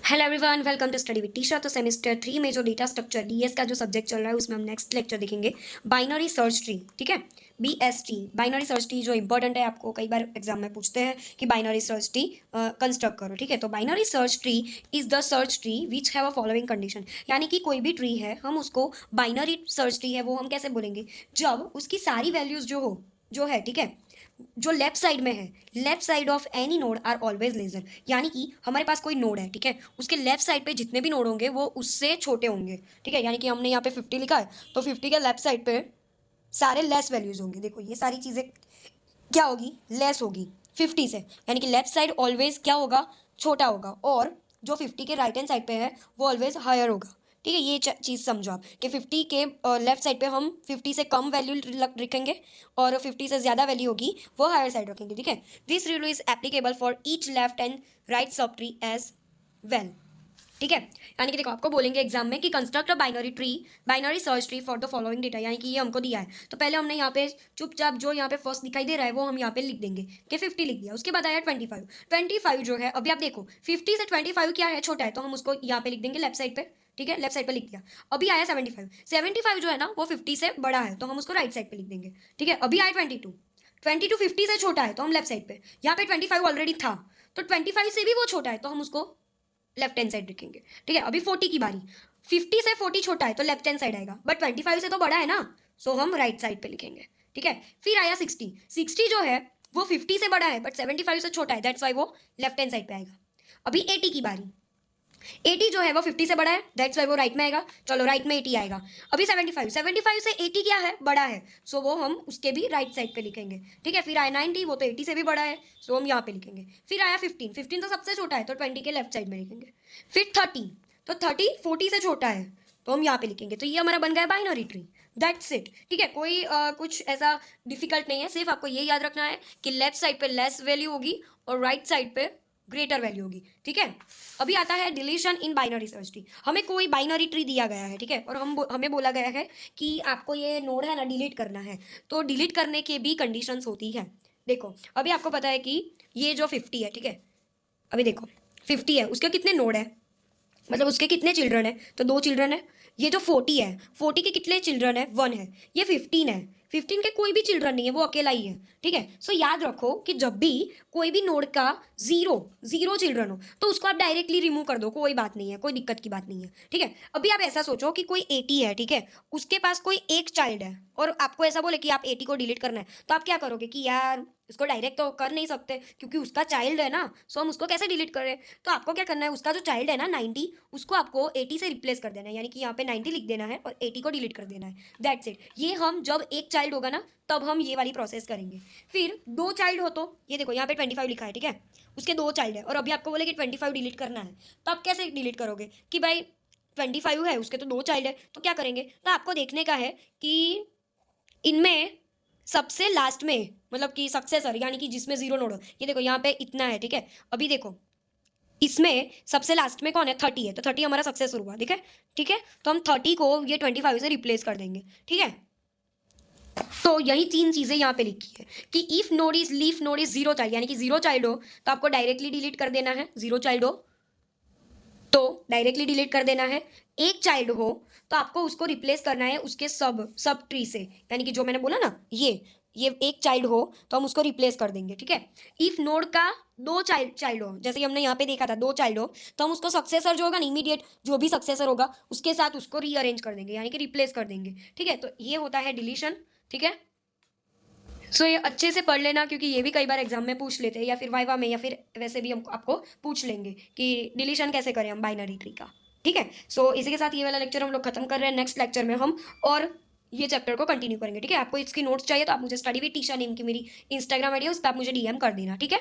Hello everyone, welcome to study with Tisha. तो semester 3 में जो डेटा स्ट्रक्चर डीएस का जो सब्जेक्ट चल रहा है उसमें हम नेक्स्ट लेक्चर देखेंगे बाइनरी सर्च ट्री। ठीक है, बीएसटी बाइनरी सर्च ट्री जो इंपॉर्टेंट है, आपको कई बार एग्जाम में पूछते हैं कि बाइनरी सर्च ट्री कंस्ट्रक्ट करो। ठीक है, तो binary search tree is the search tree which have a following condition, यानी कि कोई भी ट्री है हम उसको बाइनरी सर्च ट्री है वो हम कैसे बोलेंगे, जब उसकी सारी वैल्यूज जो है, ठीक है, जो लेफ्ट साइड में है, left side of any node are always lesser, यानी कि हमारे पास कोई नोड है, ठीक है, उसके लेफ्ट साइड पे जितने भी नोड होंगे वो उससे छोटे होंगे। ठीक है, यानी कि हमने यहाँ पे 50 लिखा है तो 50 के लेफ्ट साइड पे सारे लेस वैल्यूज होंगे। देखो ये सारी चीज़ें क्या होगी, लेस होगी 50 से, यानी कि लेफ्ट साइड ऑलवेज क्या होगा, छोटा होगा, और जो 50 के राइट हैंड साइड पे है वो ऑलवेज हायर होगा। ठीक है, ये चीज़ समझो आप कि 50 के लेफ्ट साइड पे हम 50 से कम वैल्यू रखेंगे और 50 से ज़्यादा वैल्यू होगी वो हायर साइड रखेंगे। ठीक है, this rule is applicable for each left and right subtree as well. ठीक है, यानी कि देखो आपको बोलेंगे एग्जाम में कि construct a binary search tree for the following data, यानी कि ये हमको दिया है तो पहले हमने यहाँ पे चुपचाप जो यहाँ पे फर्स्ट दिखाई दे रहा है वो हम यहाँ पे लिख देंगे कि 50 लिख दिया। उसके बाद आया 25 जो है, अभी आप देखो 50 से 25 क्या है, छोटा है, तो हम उसको यहाँ पे लिख देंगे लेफ्ट साइड पे। ठीक है, लेफ्ट साइड पे लिख दिया। अभी आया 75 जो है ना वो 50 से बड़ा है तो हम उसको राइट साइड पे लिख देंगे। ठीक है, अभी आया 22 50 से छोटा है तो हम लेफ्ट साइड पे, यहाँ पे 25 ऑलरेडी था तो 25 से भी वो छोटा है तो हम उसको लेफ्ट हैंड साइड रखेंगे। ठीक है, अभी 40 की बारी, 50 से 40 छोटा है तो लेफ्ट हैंड साइड आएगा, बट 25 से तो बड़ा है ना, सो हम राइट साइड पे लिखेंगे। ठीक है, फिर आया 60 जो है वो 50 से बड़ा है बट 75 से छोटा है, दैट्स वाई वो लेफ्ट हैंड साइड पे आएगा। अभी 80 की बारी, 80 जो है वो 50 से बड़ा है, दैट्स वाई वो राइट में आएगा, चलो राइट में 80 आएगा। अभी 75 से 80 क्या है, बड़ा है, सो वो हम उसके भी राइट साइड पे लिखेंगे। ठीक है, फिर आया 90, वो तो 80 से भी बड़ा है सो हम यहाँ पे लिखेंगे। फिर आया 15 तो सबसे छोटा है तो 20 के लेफ्ट साइड में लिखेंगे। फिर 30 तो 30 40 से छोटा है तो हम यहाँ पे लिखेंगे। तो ये हमारा बन गया बाइनरी ट्री, दैट्स इट। ठीक है, कोई कुछ ऐसा डिफिकल्ट नहीं है, सिर्फ आपको ये याद रखना है कि लेफ्ट साइड पे लेस वैल्यू होगी और राइट साइड पे ग्रेटर वैल्यू होगी। ठीक है, अभी आता है deletion in binary search tree. हमें कोई बाइनरी ट्री दिया गया है, ठीक है, और हमें बोला गया है कि आपको ये नोड है ना डिलीट करना है, तो डिलीट करने के भी कंडीशंस होती है। देखो अभी आपको पता है कि ये जो 50 है, ठीक है, अभी देखो 50 है, उसके कितने नोड है, मतलब उसके कितने चिल्ड्रन है, तो 2 चिल्ड्रन है। ये जो 40 है, 40 के कितने चिल्ड्रन है, 1 है। ये 15 है, 15 के कोई भी चिल्ड्रन नहीं है, वो अकेला ही है। ठीक है, सो याद रखो कि जब भी कोई भी नोड का जीरो जीरो चिल्ड्रन हो तो उसको आप डायरेक्टली रिमूव कर दो, कोई बात नहीं है, कोई दिक्कत की बात नहीं है। ठीक है, अभी आप ऐसा सोचो कि कोई 80 है, ठीक है, उसके पास कोई एक चाइल्ड है और आपको ऐसा बोले कि आप 80 को डिलीट करना है, तो आप क्या करोगे कि यार उसको डायरेक्ट तो कर नहीं सकते क्योंकि उसका चाइल्ड है ना, सो हम उसको कैसे डिलीट करें। तो आपको क्या करना है, उसका जो चाइल्ड है ना 90, उसको आपको 80 से रिप्लेस कर देना है, यानी कि यहाँ पे 90 लिख देना है और 80 को डिलीट कर देना है, दैट्स इट। ये हम जब एक चाइल्ड होगा ना तब हम ये वाली प्रोसेस करेंगे। फिर 2 चाइल्ड हो तो ये देखो यहाँ पे 25 लिखा है, ठीक है, उसके 2 चाइल्ड है और अभी आपको बोले कि 25 डिलीट करना है, तो आप कैसे डिलीट करोगे कि भाई 25 है, उसके तो 2 चाइल्ड है, तो क्या करेंगे, तो आपको देखने का है कि इनमें सबसे लास्ट में, मतलब कि सक्सेसर, यानी कि जिसमें जीरो नोड हो, ये देखो यहाँ पे इतना है, ठीक है, अभी देखो इसमें सबसे लास्ट में कौन है, 30 है, तो 30 हमारा सक्सेसर हुआ। ठीक है, ठीक है, तो हम 30 को ये 25 से रिप्लेस कर देंगे। ठीक है, तो यही 3 चीजें यहाँ पे लिखी है कि if node is leaf node is zero child, यानी कि जीरो चाइल्ड हो तो आपको डायरेक्टली डिलीट कर देना है, जीरो चाइल्ड हो तो डायरेक्टली डिलीट कर देना है। एक चाइल्ड हो तो आपको उसको रिप्लेस करना है उसके सब सब ट्री से, यानी कि जो मैंने बोला ना ये एक चाइल्ड हो तो हम उसको रिप्लेस कर देंगे। ठीक है, इफ नोड का 2 चाइल्ड हो, जैसे हमने यहाँ पे देखा था 2 चाइल्ड हो, तो हम उसको सक्सेसर जो होगा ना, इमीडिएट जो भी सक्सेसर होगा उसके साथ उसको रीअरेंज कर देंगे, यानी कि रिप्लेस कर देंगे। ठीक है, तो ये होता है डिलीशन। ठीक है, सो ये अच्छे से पढ़ लेना क्योंकि ये भी कई बार एग्जाम में पूछ लेते हैं या फिर वाइवा में या फिर वैसे भी हम आपको पूछ लेंगे कि डिलीशन कैसे करें हम बाइनरी ट्री का। ठीक है, सो इसी के साथ ये वाला लेक्चर हम लोग खत्म कर रहे हैं। नेक्स्ट लेक्चर में हम और ये चैप्टर को कंटिन्यू करेंगे। ठीक है, आपको इसकी नोट्स चाहिए तो आप मुझे स्टडी विद टीशा नेम की मेरी इंस्टाग्राम आईडी है, उस पर आप मुझे डीएम कर देना। ठीक है।